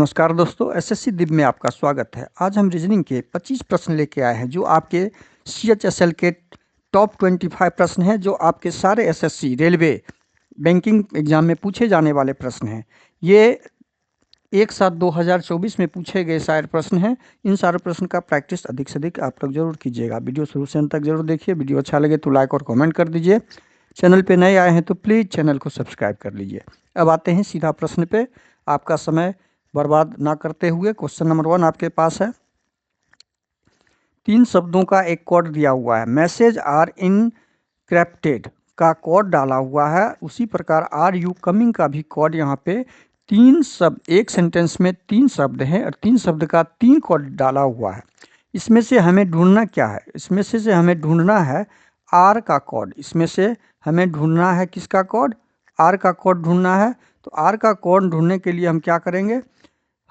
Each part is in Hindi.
नमस्कार दोस्तों, एसएससी दिव में आपका स्वागत है। आज हम रीजनिंग के 25 प्रश्न लेके आए हैं जो आपके CHSL के टॉप 25 प्रश्न हैं जो आपके सारे एसएससी, रेलवे, बैंकिंग एग्जाम में पूछे जाने वाले प्रश्न हैं। ये 1/7/2024 में पूछे गए सारे प्रश्न हैं। इन सारे प्रश्न का प्रैक्टिस अधिक से अधिक आप लोग जरूर कीजिएगा। वीडियो शुरू से अंत तक जरूर देखिए। वीडियो अच्छा लगे तो लाइक और कमेंट कर दीजिए। चैनल पे नए आए हैं तो प्लीज़ चैनल को सब्सक्राइब कर लीजिए। अब आते हैं सीधा प्रश्न पे। आपका समय बर्बाद ना करते हुए क्वेश्चन नंबर 1 आपके पास है। 3 शब्दों का एक कोड दिया हुआ है। मैसेज आर इनक्रिप्टेड का कोड डाला हुआ है। उसी प्रकार आर यू कमिंग का भी कोड यहाँ पे 3 शब्द, एक सेंटेंस में 3 शब्द हैं और 3 शब्द का 3 कोड डाला हुआ है। इसमें से हमें ढूंढना क्या है? इसमें से हमें ढूंढना है आर का कोड। इसमें से हमें ढूंढना है किसका कोड? आर का कोड ढूंढना है। तो आर का कोड ढूंढने के लिए हम क्या करेंगे?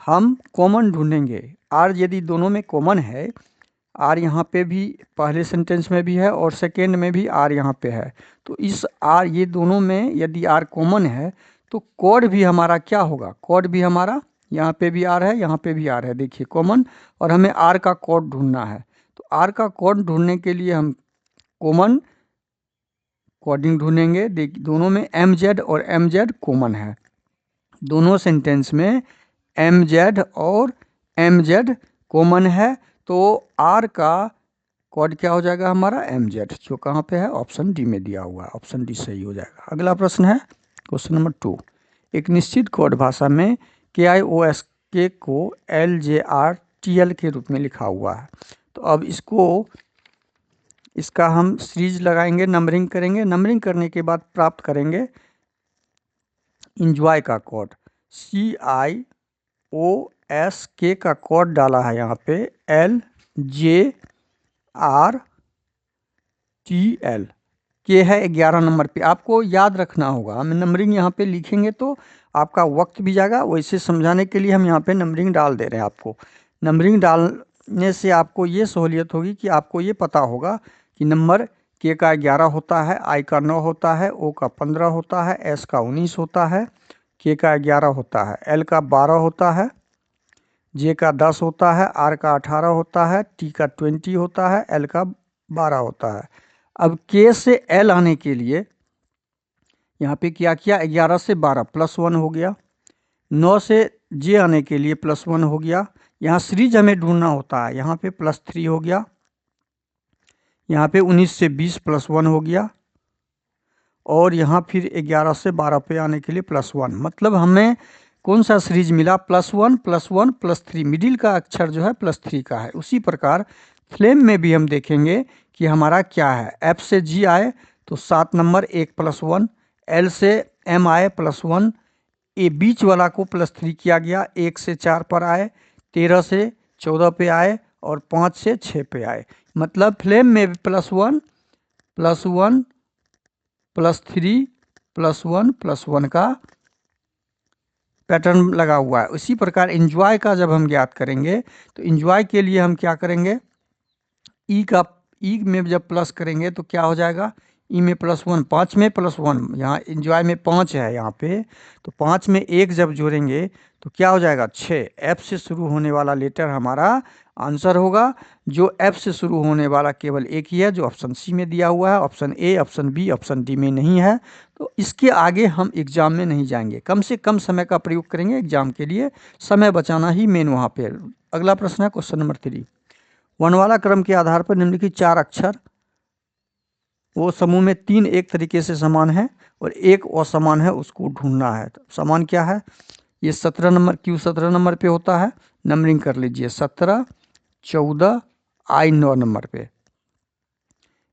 हम कॉमन ढूंढेंगे। आर यदि दोनों में कॉमन है, आर यहाँ पे भी पहले सेंटेंस में भी है और सेकेंड में भी आर यहाँ पे है, तो इस आर, ये दोनों में यदि आर कॉमन है तो कोड भी हमारा क्या होगा? कोड भी हमारा, यहाँ पे भी आर है, यहाँ पे भी आर है, देखिए कॉमन, और हमें आर का कोड ढूंढना है। तो आर का कोड ढूंढने के लिए हम कॉमन कोडिंग ढूंढेंगे। देखिए दोनों में MZ और MZ कॉमन है। दोनों सेंटेंस में MZ और MZ कॉमन है, तो आर का कोड क्या हो जाएगा हमारा? MZ, जो कहाँ पे है? ऑप्शन डी में दिया हुआ है। ऑप्शन डी सही हो जाएगा। अगला प्रश्न है क्वेश्चन नंबर 2। एक निश्चित कोड भाषा में KIOSK को LJRTL के रूप में लिखा हुआ है। तो अब इसका हम सीरीज लगाएंगे, नंबरिंग करेंगे। नंबरिंग करने के बाद प्राप्त करेंगे इंजॉय का कोड। CIOSK का कोड डाला है यहाँ पे LJRTL के है 11 नंबर पे। आपको याद रखना होगा, हम नंबरिंग यहाँ पे लिखेंगे तो आपका वक्त भी जाएगा। वैसे समझाने के लिए हम यहाँ पे नंबरिंग डाल दे रहे हैं आपको। नंबरिंग डालने से आपको ये सहूलियत होगी कि आपको ये पता होगा कि नंबर के का 11 होता है, आई का 9 होता है, ओ का 15 होता है, एस का 19 होता है, के का 11 होता है, एल का 12 होता है, जे का 10 होता है, आर का 18 होता है, टी का 20 होता है, एल का 12 होता है। अब के से एल आने के लिए यहाँ पे क्या किया? 11 से 12 +1 हो गया। 9 से जे आने के लिए +1 हो गया। यहाँ सीरीज हमें ढूंढना होता है, यहाँ पे +3 हो गया। यहाँ पे 19 से 20 +1 हो गया। और यहाँ फिर 11 से 12 पे आने के लिए +1। मतलब हमें कौन सा सीरीज मिला? +1 +1 +3। मिडिल का अक्षर जो है +3 का है। उसी प्रकार फ्लेम में भी हम देखेंगे कि हमारा क्या है। F से G आए तो 7 नंबर 1 +1, L से M आए +1, ए बीच वाला को +3 किया गया। 1 से 4 पर आए, 13 से 14 पे आए और 5 से 6 पे आए। मतलब फ्लेम में भी +1 +1 +3 +1 +1 का पैटर्न लगा हुआ है। उसी प्रकार इंजॉय का जब हम ज्ञात करेंगे तो इंजॉय के लिए हम क्या करेंगे? ई में जब प्लस करेंगे तो क्या हो जाएगा? ई में +1, 5 में +1, यहाँ इंजॉय में 5 है यहाँ पे, तो 5 में 1 जब जोड़ेंगे तो क्या हो जाएगा? 6। F से शुरू होने वाला लेटर हमारा आंसर होगा। जो F से शुरू होने वाला केवल एक ही है, जो ऑप्शन सी में दिया हुआ है। Option A, option B, option D में नहीं है। तो इसके आगे हम एग्जाम में नहीं जाएंगे, कम से कम समय का प्रयोग करेंगे एग्जाम के लिए। समय बचाना ही मेन वहाँ पे। अगला प्रश्न है क्वेश्चन नंबर 3। वर्णमाला क्रम के आधार पर निम्नलिखित 4 अक्षर वो समूह में 3 एक तरीके से समान है और एक असमान है, उसको ढूंढना है। तो समान क्या है? ये 17 नंबर, क्यू 17 नंबर पे होता है। नंबरिंग कर लीजिए, 17, 14, आई 9 नंबर पे।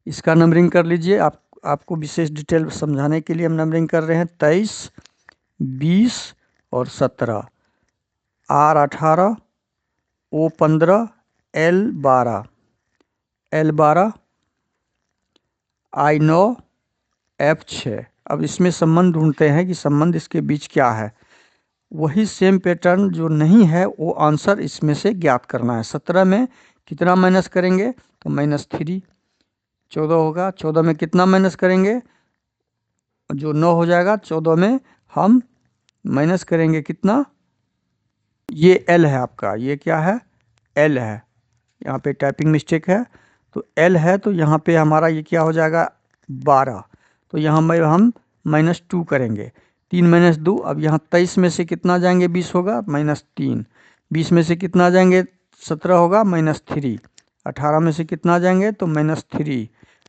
इसका नंबरिंग कर लीजिए। आपको विशेष डिटेल समझाने के लिए हम नंबरिंग कर रहे हैं। 23, 20 और 17। R 18, O 15, L 12, L 12, I 9, F 6। अब इसमें संबंध ढूंढते हैं कि संबंध इसके बीच क्या है। वही सेम पैटर्न जो नहीं है वो आंसर इसमें से ज्ञात करना है। 17 में कितना माइनस करेंगे? तो -3। 14 होगा, 14 में कितना माइनस करेंगे? जो 9 हो जाएगा। 14 में हम माइनस करेंगे कितना? ये एल है आपका, ये क्या है, एल है, यहाँ पे टाइपिंग मिस्टेक है, तो एल है, तो यहाँ पे हमारा ये क्या हो जाएगा 12, तो यहाँ में हम -2 करेंगे, 3 - 2, अब यहाँ 23 में से कितना जाएंगे 20 होगा -3, 20 में से कितना जाएंगे 17 होगा -3, 18 में से कितना जाएंगे तो -3,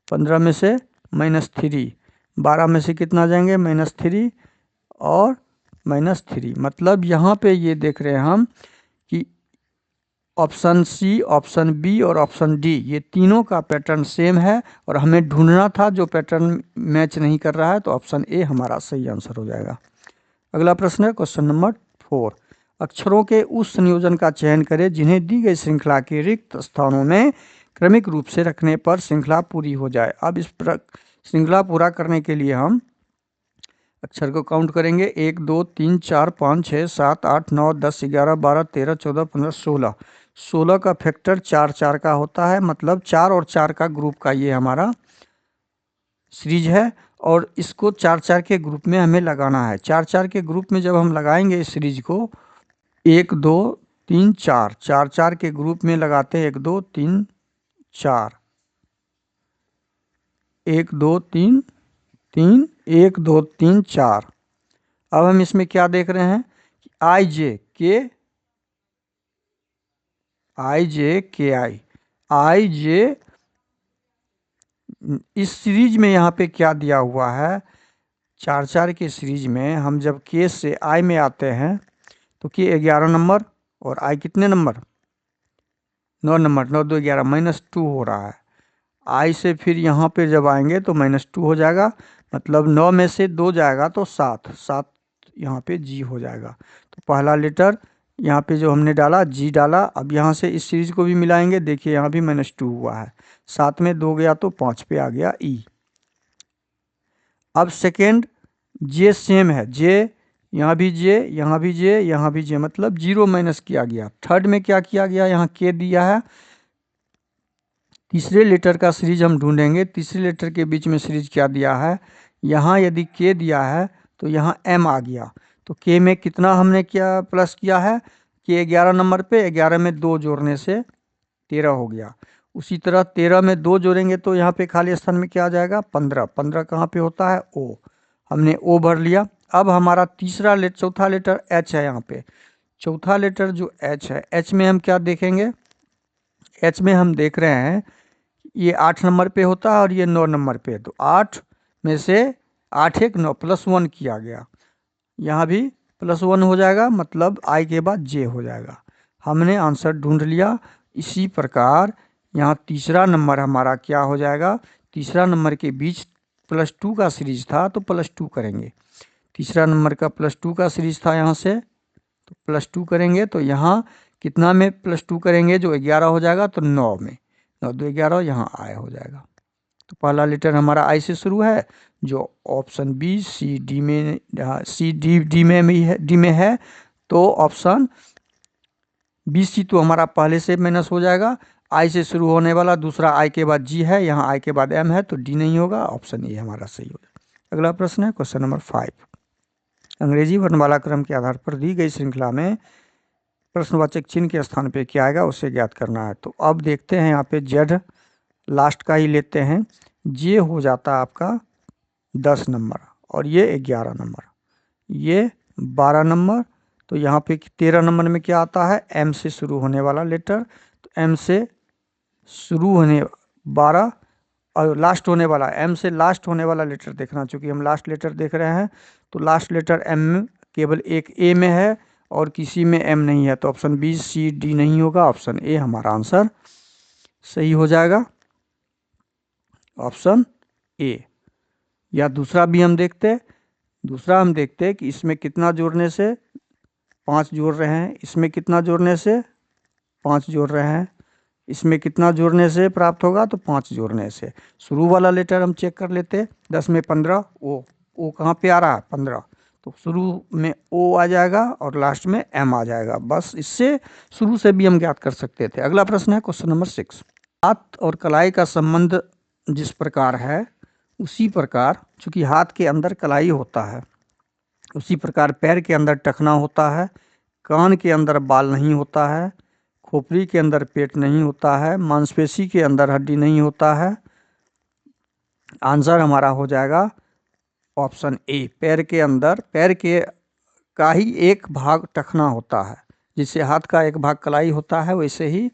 15 में से -3, 12 में से कितना जाएंगे -3 और -3, मतलब यहाँ पे ये देख रहे हैं हम कि ऑप्शन सी, ऑप्शन बी और ऑप्शन डी ये तीनों का पैटर्न सेम है और हमें ढूंढना था जो पैटर्न मैच नहीं कर रहा है, तो ऑप्शन ए हमारा सही आंसर हो जाएगा। अगला प्रश्न है क्वेश्चन नंबर 4, अक्षरों के उस संयोजन का चयन करें जिन्हें दी गई श्रृंखला के रिक्त स्थानों में क्रमिक रूप से रखने पर श्रृंखला पूरी हो जाए। अब इस श्रृंखला पूरा करने के लिए हम अक्षर को काउंट करेंगे, 1 2 3 4 5 6 7 8 9 10 11 12 13 14 15 16, 16 का फैक्टर 4 4 का होता है, मतलब 4 और 4 का ग्रुप का ये हमारा सीरीज है और इसको 4 4 के ग्रुप में हमें लगाना है। 4 4 के ग्रुप में जब हम लगाएंगे इस सीरीज को 1 2 3 4, 4 4 के ग्रुप में लगाते हैं 1 2 3 4, 1 2 3 3 1 2 3 4। अब हम इसमें क्या देख रहे हैं कि आई जे के आई, आई जे इस सीरीज में यहाँ पे क्या दिया हुआ है, 4 4 के सीरीज में हम जब के से आई में आते हैं तो के 11 नंबर और आई कितने नंबर 9 नंबर, 9 2 11 -2 हो रहा है। आई से फिर यहाँ पे जब आएंगे तो -2 हो जाएगा, मतलब 9 में से 2 जाएगा तो 7, 7 यहाँ पे जी हो जाएगा। तो पहला लेटर यहाँ पे जो हमने डाला जी डाला, अब यहाँ से इस सीरीज को भी मिलाएंगे, देखिए यहाँ भी -2 हुआ है, 7 में 2 गया तो 5 पे आ गया ई। अब सेकेंड जे सेम है, जे यहाँ भी जे, यहाँ भी जे, यहाँ भी जे, मतलब 0 माइनस किया गया। थर्ड में क्या किया गया, यहाँ के दिया है, तीसरे लेटर का सीरीज हम ढूंढेंगे, तीसरे लेटर के बीच में सीरीज क्या दिया है, यहाँ यदि के दिया है तो यहाँ एम आ गया, तो के में कितना हमने क्या प्लस किया है, के 11 नंबर पे 11 में 2 जोड़ने से 13 हो गया। उसी तरह 13 में 2 जोड़ेंगे तो यहाँ पे खाली स्थान में क्या आ जाएगा 15, 15 कहाँ पे होता है ओ, हमने ओ भर लिया। अब हमारा चौथा लेटर एच है, यहाँ पे चौथा लेटर जो एच है, एच में हम क्या देखेंगे, एच में हम देख रहे हैं ये 8 नंबर पे होता है और ये 9 नंबर पे, तो 8 में से 8 1 9 +1 किया गया, यहाँ भी +1 हो जाएगा, मतलब आई के बाद जे हो जाएगा। हमने आंसर ढूंढ लिया। इसी प्रकार यहाँ तीसरा नंबर हमारा क्या हो जाएगा, तीसरा नंबर के बीच +2 का सीरीज था तो +2 करेंगे, तीसरा नंबर का +2 का सीरीज था यहाँ से, तो +2 करेंगे, तो यहाँ कितना में +2 करेंगे, जो 11 हो जाएगा तो 9 में, 9 2 11, यहाँ आई हो जाएगा। तो पहला लेटर हमारा आई से शुरू है, जो ऑप्शन बी सी डी में डी में है, तो ऑप्शन बी सी तो हमारा पहले से माइनस हो जाएगा। आई से शुरू होने वाला दूसरा आई के बाद जी है, यहाँ आई के बाद एम है, तो डी नहीं होगा, ऑप्शन ए हमारा सही हो जाएगा। अगला प्रश्न है क्वेश्चन नंबर 5, अंग्रेजी वर्णमाला क्रम के आधार पर दी गई श्रृंखला में प्रश्नवाचक चिन्ह के स्थान पे क्या आएगा उसे ज्ञात करना है। तो अब देखते हैं यहाँ पे जेड लास्ट का ही लेते हैं, जे हो जाता है आपका 10 नंबर और ये 11 नंबर, ये 12 नंबर, तो यहाँ पे 13 नंबर में क्या आता है, एम से शुरू होने वाला लेटर, तो एम से शुरू होने 12 और लास्ट होने वाला, एम से लास्ट होने वाला लेटर देखना, चूँकि हम लास्ट लेटर देख रहे हैं, तो लास्ट लेटर एम में केवल एक ए में है और किसी में एम नहीं है, तो ऑप्शन बी सी डी नहीं होगा, ऑप्शन ए हमारा आंसर सही हो जाएगा, ऑप्शन ए। या दूसरा भी हम देखते हैं, दूसरा हम देखते हैं कि इसमें कितना जोड़ने से 5 जोड़ रहे हैं, इसमें कितना जोड़ने से 5 जोड़ रहे हैं, इसमें कितना जोड़ने से प्राप्त होगा, तो 5 जोड़ने से। शुरू वाला लेटर हम चेक कर लेते हैं, 10 में 15 ओ कहाँ पे आ रहा है 15, तो शुरू में ओ आ जाएगा और लास्ट में एम आ जाएगा, बस इससे शुरू से भी हम ज्ञात कर सकते थे। अगला प्रश्न है क्वेश्चन नंबर 6, हाथ और कलाई का संबंध जिस प्रकार है उसी प्रकार, चूँकि हाथ के अंदर कलाई होता है, उसी प्रकार पैर के अंदर टखना होता है, कान के अंदर बाल नहीं होता है, खोपड़ी के अंदर पेट नहीं होता है, मांसपेशी के अंदर हड्डी नहीं होता है। आंसर हमारा हो जाएगा ऑप्शन ए, पैर के अंदर पैर के का ही एक भाग टखना होता है। जिससे हाथ का एक भाग कलाई होता है, वैसे ही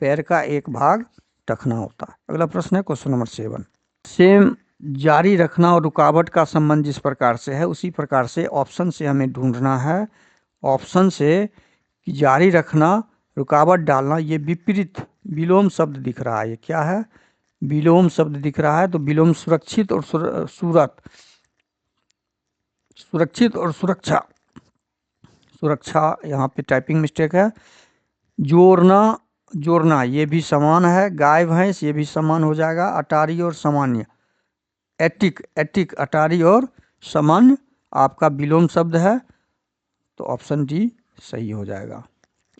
पैर का एक भाग टखना होता है। अगला प्रश्न है क्वेश्चन नंबर 7। सेम जारी रखना और रुकावट का संबंध जिस प्रकार से है, उसी प्रकार से ऑप्शन से हमें ढूंढना है। ऑप्शन से कि जारी रखना, रुकावट डालना, ये विपरीत विलोम शब्द दिख रहा है। ये क्या है? विलोम शब्द दिख रहा है। तो विलोम सुरक्षित और सुरक्षित और सुरक्षा, यहाँ पे टाइपिंग मिस्टेक है। जोड़ना ये भी समान है। गाय भैंस ये भी समान हो जाएगा। अटारी और सामान्य, एटिक अटारी और सामान्य आपका विलोम शब्द है। तो ऑप्शन डी सही हो जाएगा।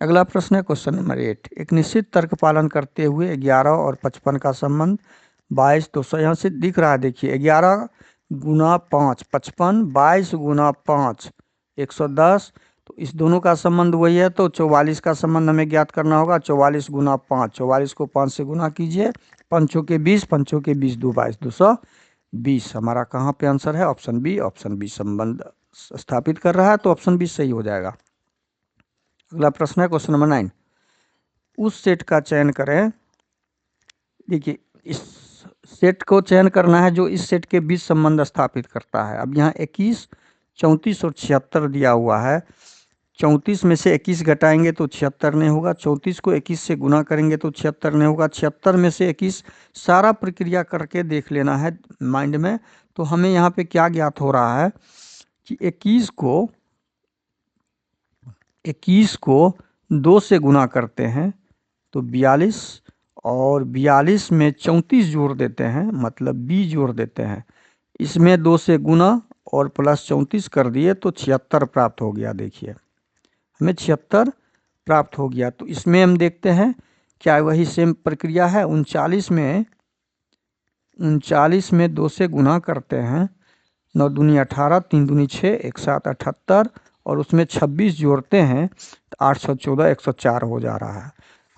अगला प्रश्न है क्वेश्चन नंबर 8। एक निश्चित तर्क पालन करते हुए 11 और 55 का संबंध 22 200, यहाँ से दिख रहा है। देखिए 11 गुना 5 55, 22 गुना 5 110। तो इस दोनों का संबंध वही है। तो 44 का संबंध हमें ज्ञात करना होगा। 44 गुना 5, 44 को 5 से गुना कीजिए। पंचों के 20, 2 22 220। हमारा कहाँ पे आंसर है? ऑप्शन बी संबंध स्थापित कर रहा है। तो ऑप्शन बी सही हो जाएगा। अगला प्रश्न है क्वेश्चन नंबर 9। उस सेट का चयन करें। देखिए इस सेट को चयन करना है जो इस सेट के बीच संबंध स्थापित करता है। अब यहाँ 21, 34 और 76 दिया हुआ है। 34 में से 21 घटाएंगे तो 76 नहीं होगा। 34 को 21 से गुना करेंगे तो 76 नहीं होगा। 76 में से 21, सारा प्रक्रिया करके देख लेना है माइंड में। तो हमें यहाँ पे क्या ज्ञात हो रहा है कि 21 को 2 से गुना करते हैं तो 42, और 42 में 34 जोड़ देते हैं, मतलब बी जोड़ देते हैं। इसमें 2 से गुना और प्लस 34 कर दिए तो 76 प्राप्त हो गया। देखिए हमें 76 प्राप्त हो गया। तो इसमें हम देखते हैं क्या वही सेम प्रक्रिया है। 39 में 2 से गुना करते हैं। 9 दूनी 18, 3 दूनी 6, 1 7 78, और उसमें 26 जोड़ते हैं तो 814 104 हो जा रहा है।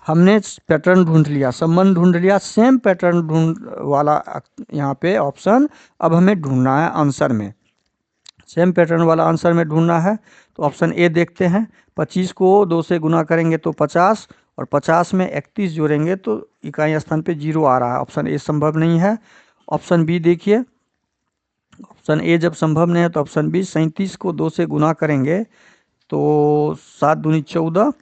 हमने पैटर्न ढूंढ लिया, संबंध ढूंढ लिया। सेम पैटर्न वाला यहाँ पे ऑप्शन अब हमें ढूंढना है आंसर में। सेम पैटर्न वाला आंसर में ढूंढना है। तो ऑप्शन ए देखते हैं। 25 को 2 से गुना करेंगे तो 50, और 50 में 31 जोड़ेंगे तो इकाई स्थान पे 0 आ रहा है। ऑप्शन ए संभव नहीं है। ऑप्शन बी देखिए। ऑप्शन ए जब संभव नहीं है तो ऑप्शन बी। 37 को 2 से गुना करेंगे तो 7 दूनी 14,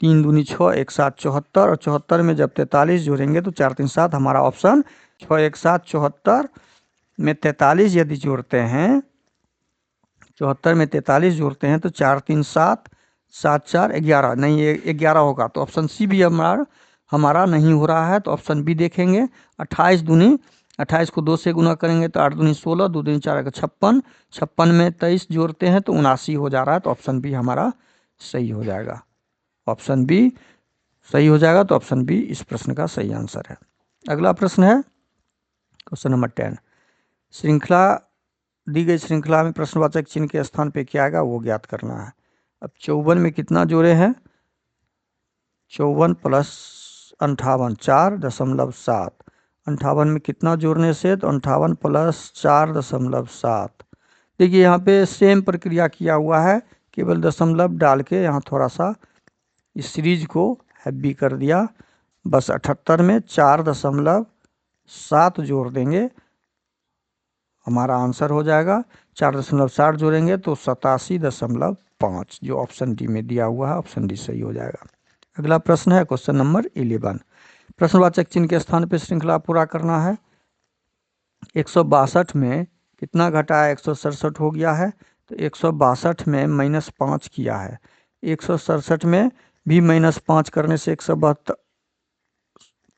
3 दूनी 6, 1 7 74, और 74 में जब 43 जोड़ेंगे तो 4 3 7। हमारा ऑप्शन 6 1 7 74 में 43 यदि जोड़ते हैं, 74 में 43 जोड़ते हैं तो 4 3 7 7 4 11, नहीं ये 11 होगा। तो ऑप्शन सी भी हमारा नहीं हो रहा है। तो ऑप्शन बी देखेंगे। 28 को 2 से गुना करेंगे तो 8 दूनी 16, 2 दूनी 4 56, 56 में 23 जोड़ते हैं तो 79 हो जा रहा है। तो ऑप्शन बी हमारा सही हो जाएगा। ऑप्शन बी सही हो जाएगा। तो ऑप्शन बी इस प्रश्न का सही आंसर है। अगला प्रश्न है क्वेश्चन नंबर 10। दी गई श्रृंखला में प्रश्नवाचक चिन्ह के स्थान पे क्या आएगा वो ज्ञात करना है। अब 54 में कितना जोड़े हैं? 54 प्लस 58 4.7। 58 में कितना जोड़ने से? तो 58 प्लस 4.7। देखिए यहाँ पे सेम प्रक्रिया किया हुआ है, केवल दशमलव डाल के यहाँ थोड़ा सा इस सीरीज को हैवी कर दिया। बस 78 में 4.7 जोड़ देंगे, हमारा आंसर हो जाएगा। 4.7 जोड़ेंगे तो 87.5, जो ऑप्शन डी में दिया हुआ है। ऑप्शन डी सही हो जाएगा। अगला प्रश्न है क्वेश्चन नंबर 11। प्रश्नवाचक चिन्ह के स्थान पे श्रृंखला पूरा करना है। 162 में कितना घटा है? 167 हो गया है। तो 162 में -5 किया है। 167 में भी -5 करने से 172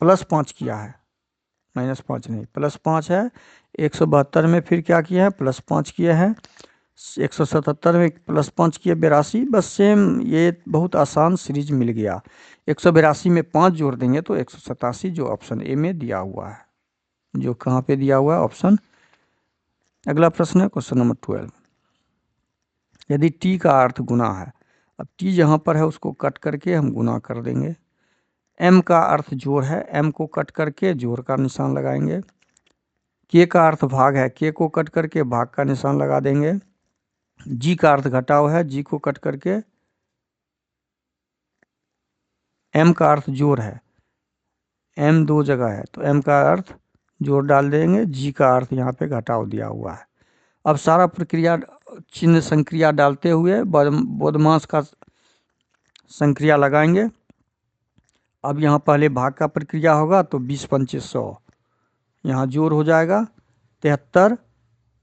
+5 किया है। -5 नहीं, +5 है। 172 में फिर क्या किया है? +5 किए हैं। 177 में +5 किए 82। बस सेम, ये बहुत आसान सीरीज मिल गया। 182 में 5 जोड़ देंगे तो 187, जो ऑप्शन ए में दिया हुआ है। जो कहाँ पे दिया हुआ है? ऑप्शन। अगला प्रश्न है क्वेश्चन नंबर 12। यदि टी का अर्थ गुना है, अब टी जहाँ पर है उसको कट करके हम गुना कर देंगे। एम का अर्थ जोड़ है, एम को कट करके जोड़ का निशान लगाएंगे। के का अर्थ भाग है, के को कट करके भाग का निशान लगा देंगे। जी का अर्थ घटाव है, जी को कट करके, एम का अर्थ जोड़ है, एम दो जगह है तो एम का अर्थ जोड़ डाल देंगे, जी का अर्थ यहाँ पे घटाव दिया हुआ है। अब सारा प्रक्रिया चिन्ह संक्रिया डालते हुए बोधमास का संक्रिया लगाएंगे। अब यहाँ पहले भाग का प्रक्रिया होगा तो 20 पंचे 100, यहाँ जोड़ हो जाएगा 73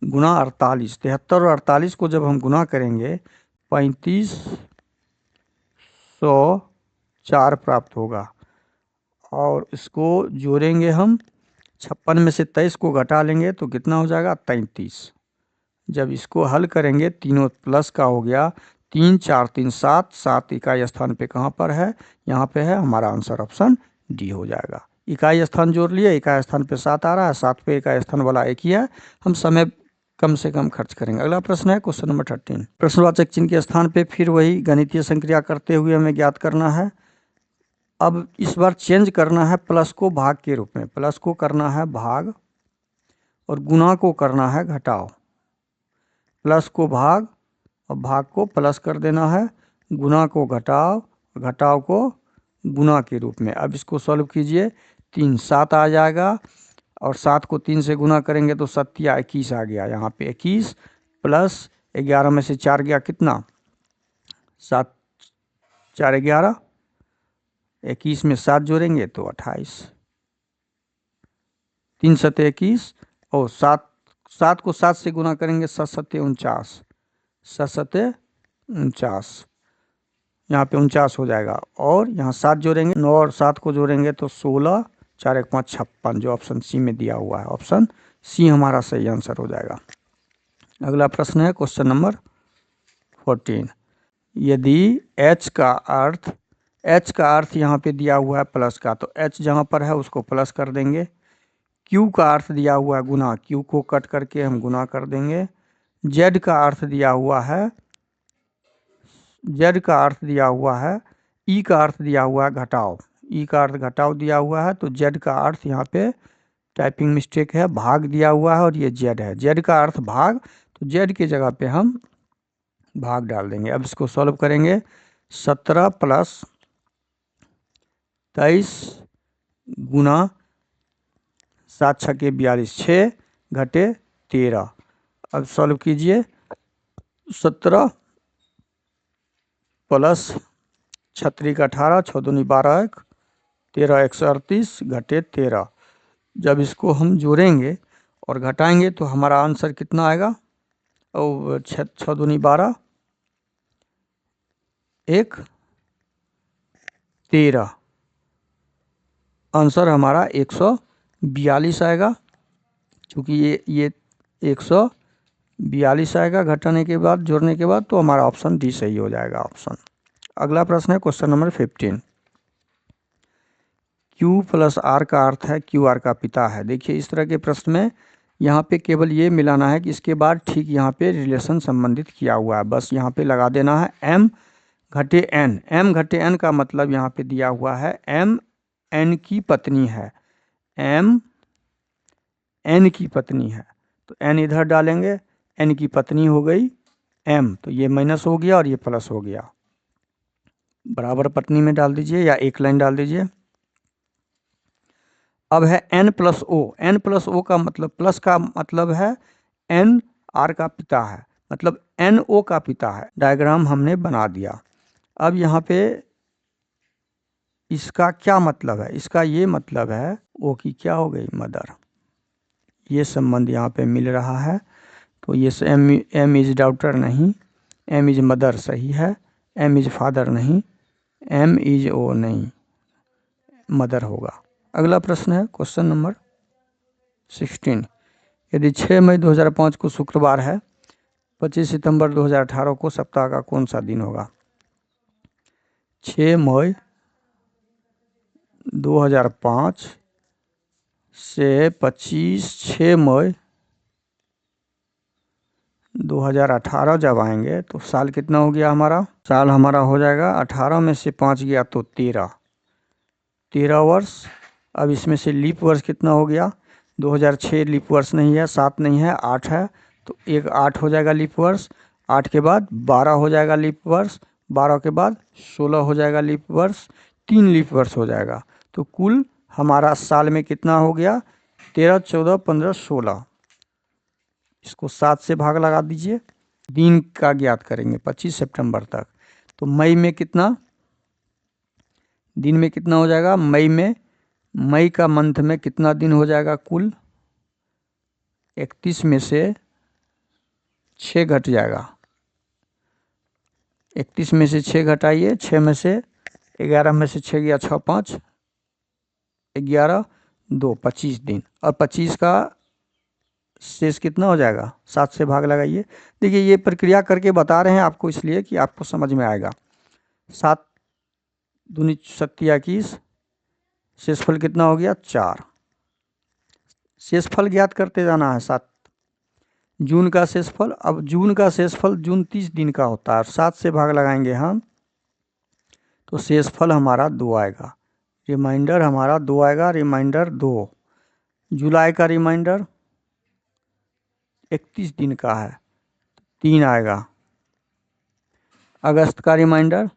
गुना 48। 73 और 48 को जब हम गुना करेंगे 3504 प्राप्त होगा। और इसको जोड़ेंगे हम, 56 में से 23 को घटा लेंगे तो कितना हो जाएगा 33। जब इसको हल करेंगे तीनों प्लस का हो गया, 3 4 3 7, 7 इकाई स्थान पे कहाँ पर है, यहाँ पे है, हमारा आंसर ऑप्शन डी हो जाएगा। इकाई स्थान जोड़ लिए, इकाई स्थान पे 7 आ रहा है, 7 पे इकाई स्थान वाला एक ही है, हम समय कम से कम खर्च करेंगे। अगला प्रश्न है क्वेश्चन नंबर 13। प्रश्नवाचक चिन्ह के स्थान पे फिर वही गणितीय संक्रिया करते हुए हमें ज्ञात करना है। अब इस बार चेंज करना है, प्लस को भाग के रूप में, प्लस को करना है भाग और गुना को करना है घटाव। प्लस को भाग और भाग को प्लस कर देना है, गुना को घटाव, घटाव को गुना के रूप में। अब इसको सॉल्व कीजिए, 3 7 आ जाएगा और 7 को 3 से गुना करेंगे तो 7 या 21 आ गया। यहाँ पे 21 प्लस 11 में से 4 गया कितना, 7 4 11, 21 में 7 जोड़ेंगे तो 28, 3 7 21 और 7 को 7 से गुना करेंगे 7 7 49, 7 7 49, यहाँ पे 49 हो जाएगा। और यहाँ 7 जोड़ेंगे, 9 और 7 को जोड़ेंगे तो 16, 4 1 5 56, जो ऑप्शन सी में दिया हुआ है, ऑप्शन सी हमारा सही आंसर हो जाएगा। अगला प्रश्न है क्वेश्चन नंबर 14। यदि h का अर्थ यहाँ पे दिया हुआ है प्लस का, तो h जहाँ पर है उसको प्लस कर देंगे। q का अर्थ दिया हुआ है गुना, q को कट करके हम गुना कर देंगे। z का अर्थ दिया हुआ है, z का अर्थ दिया हुआ है, e का अर्थ दिया हुआ है घटाव, e का अर्थ घटाव दिया हुआ है, तो z का अर्थ यहाँ पे टाइपिंग मिस्टेक है, भाग दिया हुआ है और ये z है, z का अर्थ भाग, तो z की जगह पे हम भाग डाल देंगे। अब इसको सॉल्व करेंगे, 17 प्लस 23 गुना 7 6 42, 6 घटे 13। अब सॉल्व कीजिए, 17 प्लस 6 का 18, 6 दूनी 12, 13 138 घटे 13। जब इसको हम जोड़ेंगे और घटाएंगे तो हमारा आंसर कितना आएगा, और 6 दूनी 12, 1 13, आंसर हमारा 142 आएगा। क्योंकि ये 142 आएगा घटाने के बाद, जोड़ने के बाद, तो हमारा ऑप्शन डी सही हो जाएगा, ऑप्शन। अगला प्रश्न है question number 15। Q plus R का अर्थ है QR का पिता है। देखिए इस तरह के प्रश्न में यहाँ पे केवल ये मिलाना है कि इसके बाद ठीक यहाँ पे रिलेशन संबंधित किया हुआ है, बस यहाँ पे लगा देना है M घटे N। M घटे N का मतलब यहाँ पे दिया हुआ है M N की पत्नी है, M N की पत्नी है, तो N इधर डालेंगे, N की पत्नी हो गई M, तो ये माइनस हो गया और ये प्लस हो गया, बराबर पत्नी में डाल दीजिए या एक लाइन डाल दीजिए। अब है N plus O। N plus O का मतलब, प्लस का मतलब है N R का पिता है, मतलब N O का पिता है। डायग्राम हमने बना दिया। अब यहाँ पे इसका क्या मतलब है, इसका ये मतलब है O की क्या हो गई, मदर। ये संबंध यहाँ पे मिल रहा है, तो ये M इज डॉटर नहीं, M इज मदर सही है, M इज फादर नहीं, M इज O नहीं, मदर होगा। अगला प्रश्न है क्वेश्चन नंबर 16। यदि 6 मई 2005 को शुक्रवार है, 25 सितंबर 2018 को सप्ताह का कौन सा दिन होगा। 6 मई 2005 से 6 मई 2018 जब आएंगे तो साल कितना हो गया हमारा, साल हमारा हो जाएगा 18 में से 5 गया तो 13 वर्ष। अब इसमें से लीप वर्ष कितना हो गया, 2006 लीप वर्ष नहीं है, 7 नहीं है, 8 है, तो एक 8 हो जाएगा लीप वर्ष। 8 के बाद 12 हो जाएगा लीप वर्ष, 12 के बाद 16 हो जाएगा लीप वर्ष, 3 लीप वर्ष हो जाएगा। तो कुल हमारा साल में कितना हो गया, 13, 14, 15, 16। इसको 7 से भाग लगा दीजिए, दिन का ज्ञात करेंगे 25 सितंबर तक। तो मई में कितना, दिन में कितना हो जाएगा, मई का मंथ में कितना दिन हो जाएगा कुल, 31 में से 6 घट जाएगा, 31 में से 6 घटाइए, 6 में से 11 में से 6 गया 6, 5, 11, 2, 25 दिन। और 25 का शेष कितना हो जाएगा, 7 से भाग लगाइए। देखिए ये प्रक्रिया करके बता रहे हैं आपको इसलिए कि आपको समझ में आएगा। 7 दूनी 7 21, शेषफल कितना हो गया 4। शेषफल ज्ञात करते जाना है 7। जून का शेषफल, अब जून का शेषफल जून 30 दिन का होता है, 7 से भाग लगाएंगे हम तो शेषफल हमारा 2 आएगा, रिमाइंडर हमारा 2 आएगा, रिमाइंडर 2। जुलाई का रिमाइंडर 31 दिन का है, 3 आएगा। अगस्त का रिमाइंडर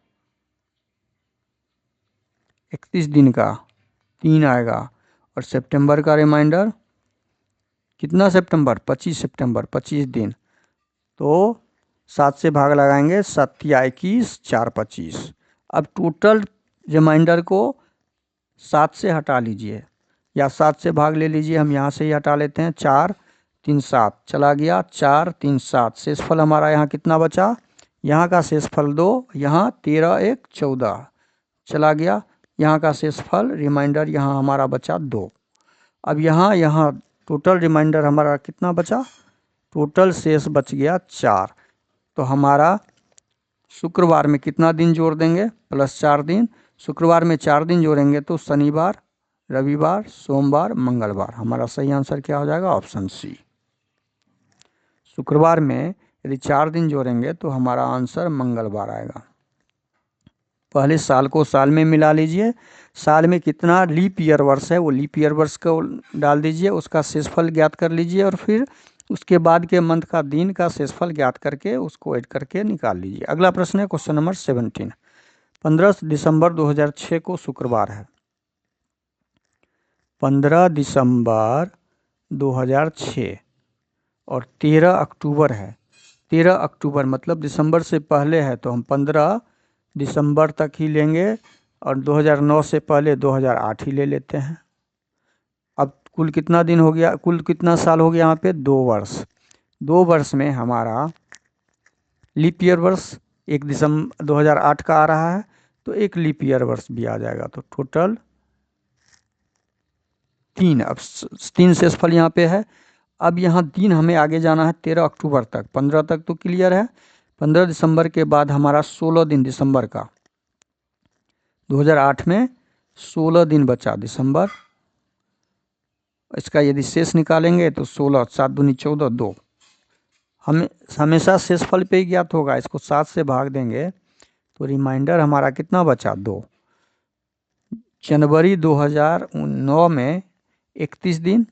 31 दिन का, 3 आएगा। और सितंबर का रिमाइंडर कितना, सितंबर 25 सितंबर, 25 दिन। तो 7 से भाग लगाएंगे, 7 या 21, 4, 25। अब टोटल रिमाइंडर को 7 से हटा लीजिए या 7 से भाग ले लीजिए, हम यहाँ से ही हटा लेते हैं। 4, 3, 7 चला गया, 4, 3, 7। शेषफल हमारा यहाँ कितना बचा, यहाँ का शेषफल 2, यहाँ 13, 1, 14 चला गया, यहाँ का शेषफल रिमाइंडर यहाँ हमारा बचा 2। अब यहाँ टोटल रिमाइंडर हमारा कितना बचा, टोटल शेष बच गया 4। तो हमारा शुक्रवार में कितना दिन जोड़ देंगे, +4 दिन। शुक्रवार में 4 दिन जोड़ेंगे तो शनिवार, रविवार, सोमवार, मंगलवार। हमारा सही आंसर क्या हो जाएगा, ऑप्शन सी। शुक्रवार में यदि 4 दिन जोड़ेंगे तो हमारा आंसर मंगलवार आएगा। पहले साल को साल में मिला लीजिए, साल में कितना लीप ईयर वर्ष है वो लीप ईयर वर्ष को डाल दीजिए, उसका शेषफल ज्ञात कर लीजिए और फिर उसके बाद के मंथ का दिन का शेषफल ज्ञात करके उसको ऐड करके निकाल लीजिए। अगला प्रश्न है क्वेश्चन नंबर 17। 15 दिसंबर 2006 को शुक्रवार है। 15 दिसंबर 2006 और 13 अक्टूबर है। 13 अक्टूबर मतलब दिसंबर से पहले है तो हम 15 दिसंबर तक ही लेंगे और 2009 से पहले 2008 ही ले लेते हैं। अब कुल कितना दिन हो गया, कुल कितना साल हो गया यहाँ पे, 2 वर्ष। 2 वर्ष में हमारा लीप ईयर वर्ष 1 दिसंबर 2008 का आ रहा है तो एक लीप ईयर वर्ष भी आ जाएगा। तो टोटल 3, अब 3 शेषफल यहाँ पे है। अब यहाँ दिन हमें आगे जाना है 13 अक्टूबर तक, 15 तक तो क्लियर है। 15 दिसंबर के बाद हमारा 16 दिन दिसंबर का, 2008 में 16 दिन बचा दिसंबर। इसका यदि शेष निकालेंगे तो 16, 7 दूनी 14, 2। हमें हमेशा शेषफल पे ही ज्ञात होगा, इसको 7 से भाग देंगे तो रिमाइंडर हमारा कितना बचा, 2। जनवरी 2009 में 31 दिन,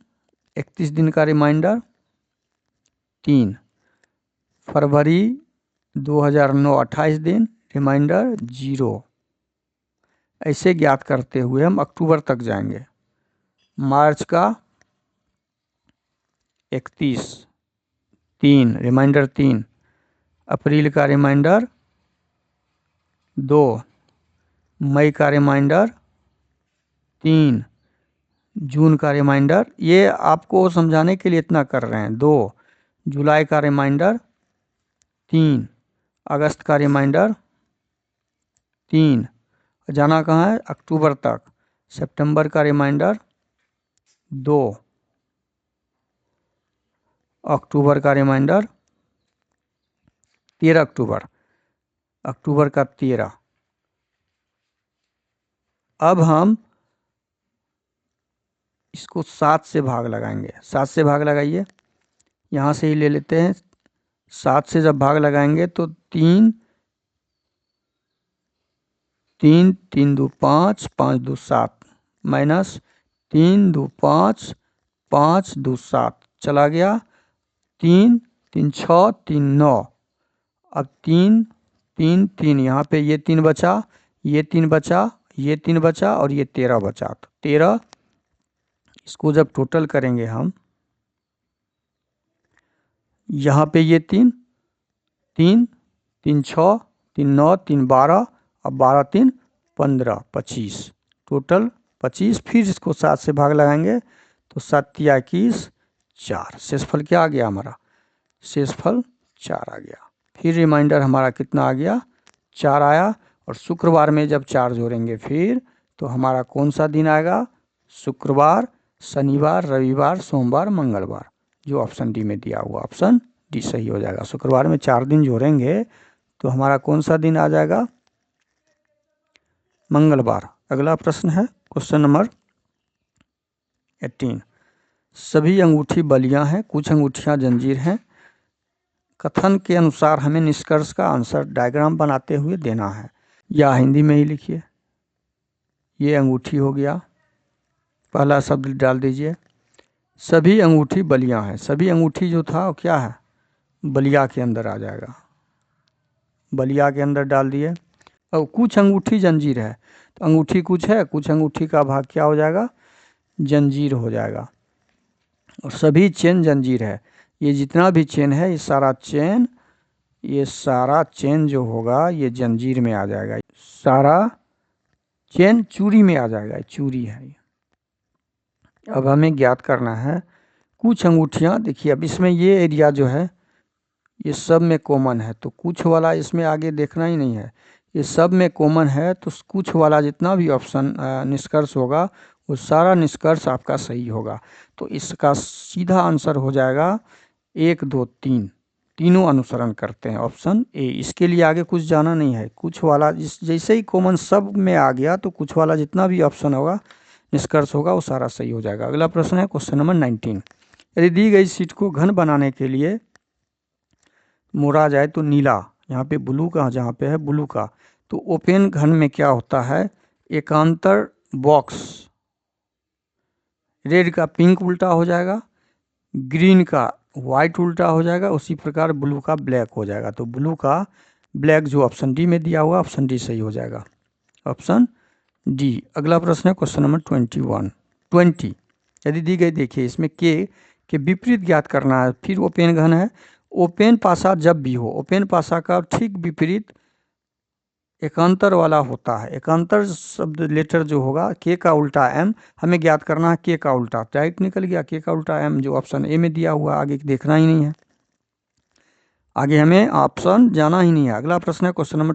31 दिन का रिमाइंडर 3। फरवरी 2009 28 दिन, रिमाइंडर 0। ऐसे ज्ञात करते हुए हम अक्टूबर तक जाएंगे। मार्च का 31, 3, रिमाइंडर 3। अप्रैल का रिमाइंडर 2। मई का रिमाइंडर 3। जून का रिमाइंडर, ये आपको समझाने के लिए इतना कर रहे हैं, 2। जुलाई का रिमाइंडर 3। अगस्त का रिमाइंडर 3। जाना कहाँ है, अक्टूबर तक। सितंबर का रिमाइंडर 2। अक्टूबर का रिमाइंडर 13 अक्टूबर, अक्टूबर का 13। अब हम इसको 7 से भाग लगाएंगे, 7 से भाग लगाइए, यहाँ से ही ले लेते हैं। 7 से जब भाग लगाएंगे तो 3 3 3 2 5 5 2 7 माइनस 3 2 5 5 2 7 चला गया, 3 3 6 3 9। अब 3 3 3 यहाँ पे ये 3 बचा, ये 3 बचा, ये 3 बचा और ये 13 बचा। तो 13 इसको जब टोटल करेंगे हम, यहाँ पे ये 3 3 3 6 3 9 3 12, अब 12 3 15 25 टोटल 25। फिर इसको 7 से भाग लगाएंगे तो 7 या 21 4। शेषफल क्या आ गया हमारा? शेषफल 4 आ गया। फिर रिमाइंडर हमारा कितना आ गया? 4 आया। और शुक्रवार में जब 4 जोड़ेंगे फिर तो हमारा कौन सा दिन आएगा? शुक्रवार, शनिवार, रविवार, सोमवार, मंगलवार, जो ऑप्शन डी में दिया हुआ ऑप्शन डी सही हो जाएगा। शुक्रवार में 4 दिन जोड़ेंगे तो हमारा कौन सा दिन आ जाएगा? मंगलवार। अगला प्रश्न है क्वेश्चन नंबर 18। सभी अंगूठी बलियां हैं, कुछ अंगूठियां जंजीर हैं। कथन के अनुसार हमें निष्कर्ष का आंसर डायग्राम बनाते हुए देना है, या हिंदी में ही लिखिए। ये अंगूठी हो गया, पहला शब्द डाल दीजिए। सभी अंगूठी बलियां हैं, सभी अंगूठी जो था वो क्या है? बलिया के अंदर आ जाएगा, बलिया के अंदर डाल दिए। और कुछ अंगूठी जंजीर है, तो अंगूठी कुछ है, कुछ अंगूठी का भाग क्या हो जाएगा? जंजीर हो जाएगा। और सभी चेन जंजीर है, ये जितना भी चेन है, ये सारा चेन, ये सारा चेन जो होगा ये जंजीर में आ जाएगा। सारा चेन चूड़ी में आ जाएगा, चूड़ी है ये। अब हमें ज्ञात करना है कुछ अंगूठियां। देखिए अब इसमें ये एरिया जो है ये सब में कॉमन है, तो कुछ वाला इसमें आगे देखना ही नहीं है, ये सब में कॉमन है। तो कुछ वाला जितना भी ऑप्शन निष्कर्ष होगा वो सारा निष्कर्ष आपका सही होगा। तो इसका सीधा आंसर हो जाएगा 1 2 3, तीनों अनुसरण करते हैं, ऑप्शन ए। इसके लिए आगे कुछ जाना नहीं है। कुछ वाला जैसे ही कॉमन सब में आ गया तो कुछ वाला जितना भी ऑप्शन होगा निष्कर्ष होगा वो सारा सही हो जाएगा। अगला प्रश्न है क्वेश्चन नंबर 19। यदि दी गई शीट को घन बनाने के लिए मोड़ा जाए तो नीला, यहाँ पे ब्लू का, जहाँ पे है ब्लू का, तो ओपन घन में क्या होता है? एकांतर बॉक्स, रेड का पिंक उल्टा हो जाएगा, ग्रीन का वाइट उल्टा हो जाएगा, उसी प्रकार ब्लू का ब्लैक हो जाएगा। तो ब्लू का ब्लैक जो ऑप्शन डी में दिया हुआ ऑप्शन डी सही हो जाएगा, ऑप्शन डी। अगला प्रश्न है क्वेश्चन नंबर 20। यदि दी गई, देखिए इसमें के विपरीत ज्ञात करना है। फिर ओपन घन है, ओपन पासा जब भी हो, ओपन पासा का ठीक विपरीत एकांतर वाला होता है। एकांतर शब्द लेटर जो होगा के का उल्टा एम, हमें ज्ञात करना है के का उल्टा। डायरेक्ट निकल गया के का उल्टा एम, जो ऑप्शन ए में दिया हुआ, आगे देखना ही नहीं है, आगे हमें ऑप्शन जाना ही नहीं है। अगला प्रश्न है क्वेश्चन नंबर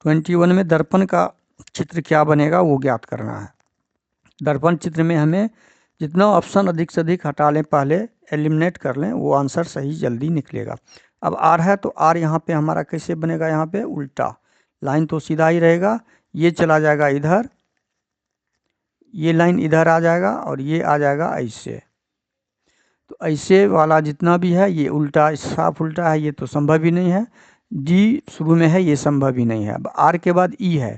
21 में दर्पण का चित्र क्या बनेगा वो ज्ञात करना है। दर्पण चित्र में हमें जितना ऑप्शन अधिक से अधिक हटा लें, पहले एलिमिनेट कर लें, वो आंसर सही जल्दी निकलेगा। अब आर है तो आर यहाँ पे हमारा कैसे बनेगा? यहाँ पे उल्टा लाइन तो सीधा ही रहेगा, ये चला जाएगा इधर, ये लाइन इधर आ जाएगा और ये आ जाएगा ऐसे। तो ऐसे वाला जितना भी है ये उल्टा, साफ उल्टा है, ये तो संभव ही नहीं है। डी शुरू में है, ये संभव ही नहीं है। अब आर के बाद ई है,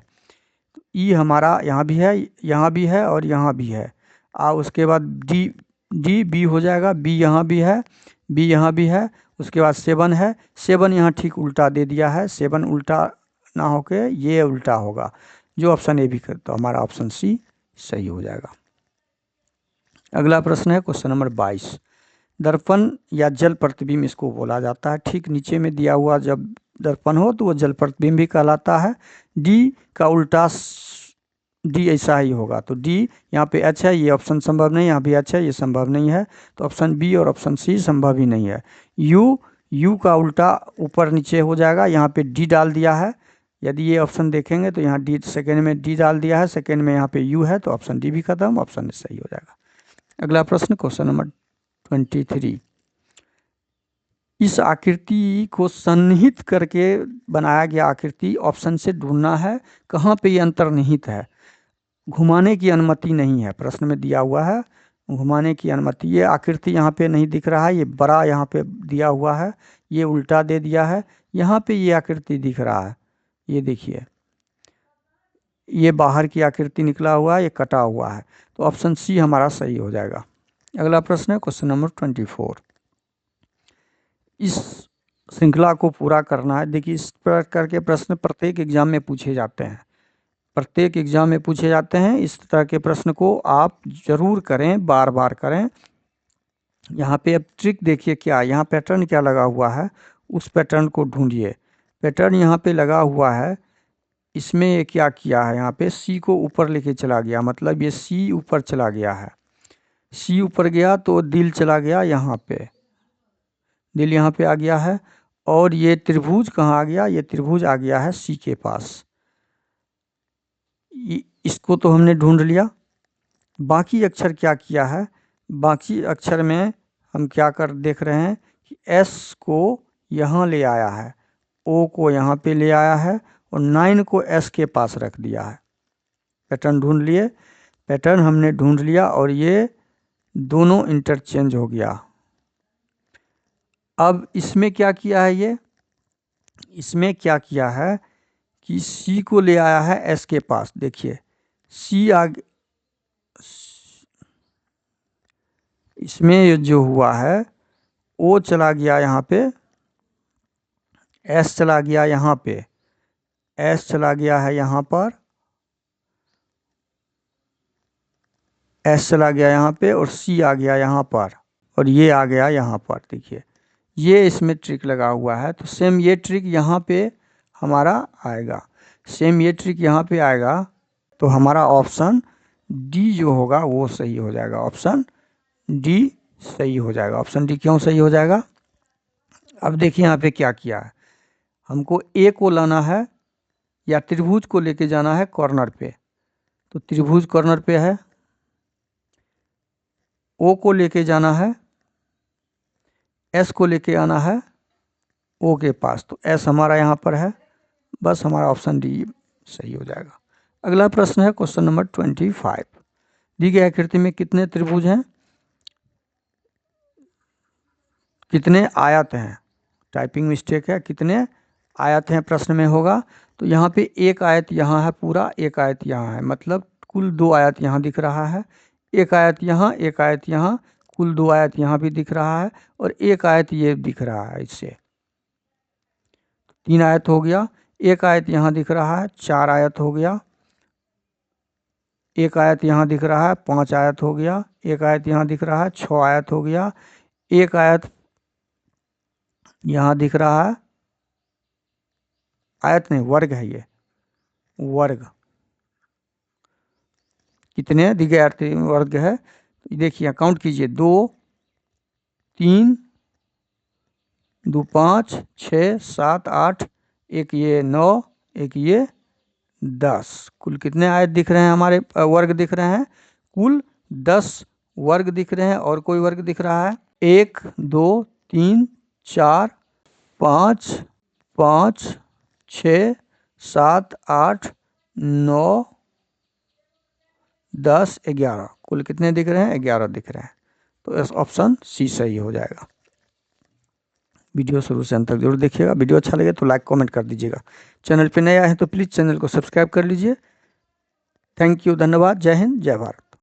तो ई हमारा यहाँ भी है, यहाँ भी है और यहाँ भी है। उसके बाद डी बी हो जाएगा, बी यहाँ भी है, बी यहाँ भी है। उसके बाद 7 है, 7 यहाँ ठीक उल्टा दे दिया है, 7 उल्टा ना होके ये उल्टा होगा, जो ऑप्शन ए भी कर, तो हमारा ऑप्शन सी सही हो जाएगा। अगला प्रश्न है क्वेश्चन नंबर 22। दर्पण या जल प्रतिबिंब इसको बोला जाता है। ठीक नीचे में दिया हुआ जब दर्पण हो तो वो जल प्रतिबिंब भी कहलाता है। डी का उल्टा डी ऐसा ही होगा, तो डी यहाँ पे एच है, ये ऑप्शन संभव नहीं, यहाँ भी एच है, ये संभव नहीं है, तो ऑप्शन बी और ऑप्शन सी संभव ही नहीं है। यू का उल्टा ऊपर नीचे हो जाएगा, यहाँ पे डी डाल दिया है। यदि ये ऑप्शन देखेंगे तो यहाँ डी सेकेंड में डी डाल दिया है, सेकेंड में यहाँ पे यू है, तो ऑप्शन डी भी खत्म, ऑप्शन सही हो जाएगा। अगला प्रश्न क्वेश्चन नंबर 23। इस आकृति को सन्निहित करके बनाया गया आकृति ऑप्शन से ढूंढना है, कहाँ पे ये अंतर्निहित है? घुमाने की अनुमति नहीं है, प्रश्न में दिया हुआ है घुमाने की अनुमति। ये आकृति यहाँ पे नहीं दिख रहा है, ये बड़ा यहाँ पे दिया हुआ है, ये उल्टा दे दिया है। यहाँ पे ये आकृति दिख रहा है, ये देखिए, ये बाहर की आकृति निकला हुआ है, ये कटा हुआ है। तो ऑप्शन सी हमारा सही हो जाएगा। अगला प्रश्न है क्वेश्चन नंबर 24। इस श्रृंखला को पूरा करना है। देखिए, इस प्रकार के प्रश्न प्रत्येक एग्जाम में पूछे जाते हैं, प्रत्येक एग्जाम में पूछे जाते हैं। इस तरह के प्रश्न को आप जरूर करें, बार बार करें। यहाँ पे अब ट्रिक देखिए, क्या यहाँ पैटर्न क्या लगा हुआ है, उस पैटर्न को ढूंढिए। पैटर्न यहाँ पे लगा हुआ है, इसमें ये क्या किया है, यहाँ पे सी को ऊपर लेके चला गया, मतलब ये सी ऊपर चला गया है। सी ऊपर गया तो दिल चला गया यहाँ पे, दिल यहाँ पे आ गया है। और ये त्रिभुज कहाँ आ गया, ये त्रिभुज आ गया है सी के पास। इसको तो हमने ढूंढ लिया। बाकी अक्षर क्या किया है, बाकी अक्षर में हम क्या कर देख रहे हैं कि एस को यहाँ ले आया है, ओ को यहाँ पे ले आया है, और 9 को एस के पास रख दिया है। पैटर्न ढूंढ लिए, पैटर्न हमने ढूंढ लिया, और ये दोनों इंटरचेंज हो गया। अब इसमें क्या किया है, ये इसमें क्या किया है कि सी को ले आया है एस के पास। देखिए, सी आगे, इसमें जो हुआ है, ओ चला गया यहाँ पे, एस चला गया यहाँ पे, एस चला गया है यहाँ पर, एस चला गया यहाँ पे, और सी आ गया यहाँ पर, और ये आ गया यहाँ पर। देखिए, ये इसमें ट्रिक लगा हुआ है। तो सेम ये ट्रिक यहाँ पे हमारा आएगा, सेम ये ट्रिक यहाँ पे आएगा। तो हमारा ऑप्शन डी जो होगा वो सही हो जाएगा। ऑप्शन डी सही हो जाएगा। ऑप्शन डी क्यों सही हो जाएगा? अब देखिए यहाँ पे क्या किया है, हमको ए को लाना है या त्रिभुज को लेके जाना है कॉर्नर पे। तो त्रिभुज कॉर्नर पे है, ओ को लेके जाना है, एस को लेके आना है ओ के पास। तो एस हमारा यहाँ पर है, बस हमारा ऑप्शन डी सही हो जाएगा। अगला प्रश्न है क्वेश्चन नंबर 25। दी गई आकृति में कितने त्रिभुज हैं, कितने आयत हैं? टाइपिंग मिस्टेक है, कितने आयत हैं प्रश्न में होगा। तो यहाँ पे एक आयत यहाँ है पूरा, एक आयत यहाँ है, मतलब कुल 2 आयत यहाँ दिख रहा है। एक आयत यहाँ, एक आयत यहाँ, कुल 2 आयत यहाँ भी दिख रहा है, और एक आयत ये दिख रहा है, इससे 3 आयत हो गया। एक आयत यहाँ दिख रहा है, 4 आयत हो गया। एक आयत यहाँ दिख रहा है, 5 आयत हो गया। एक आयत यहाँ दिख रहा है, 6 आयत हो गया। एक आयत यहाँ दिख रहा है, आयत नहीं वर्ग है, ये वर्ग। कितने दी गए वर्ग है, तो देखिए काउंट कीजिए, 2 3 2 5 6 7 8, एक ये 9, एक ये 10। कुल कितने आयत दिख रहे हैं हमारे, वर्ग दिख रहे हैं? कुल 10 वर्ग दिख रहे हैं। और कोई वर्ग दिख रहा है? 1 2 3 4 5 5 6 7 8 9 10 11, कुल कितने दिख रहे हैं? 11 दिख रहे हैं। तो इस ऑप्शन सी सही हो जाएगा। वीडियो शुरू से अंत तक जरूर देखिएगा। वीडियो अच्छा लगे तो लाइक कमेंट कर दीजिएगा। चैनल पे नए आए हैं तो प्लीज़ चैनल को सब्सक्राइब कर लीजिए। थैंक यू, धन्यवाद। जय हिंद, जय भारत।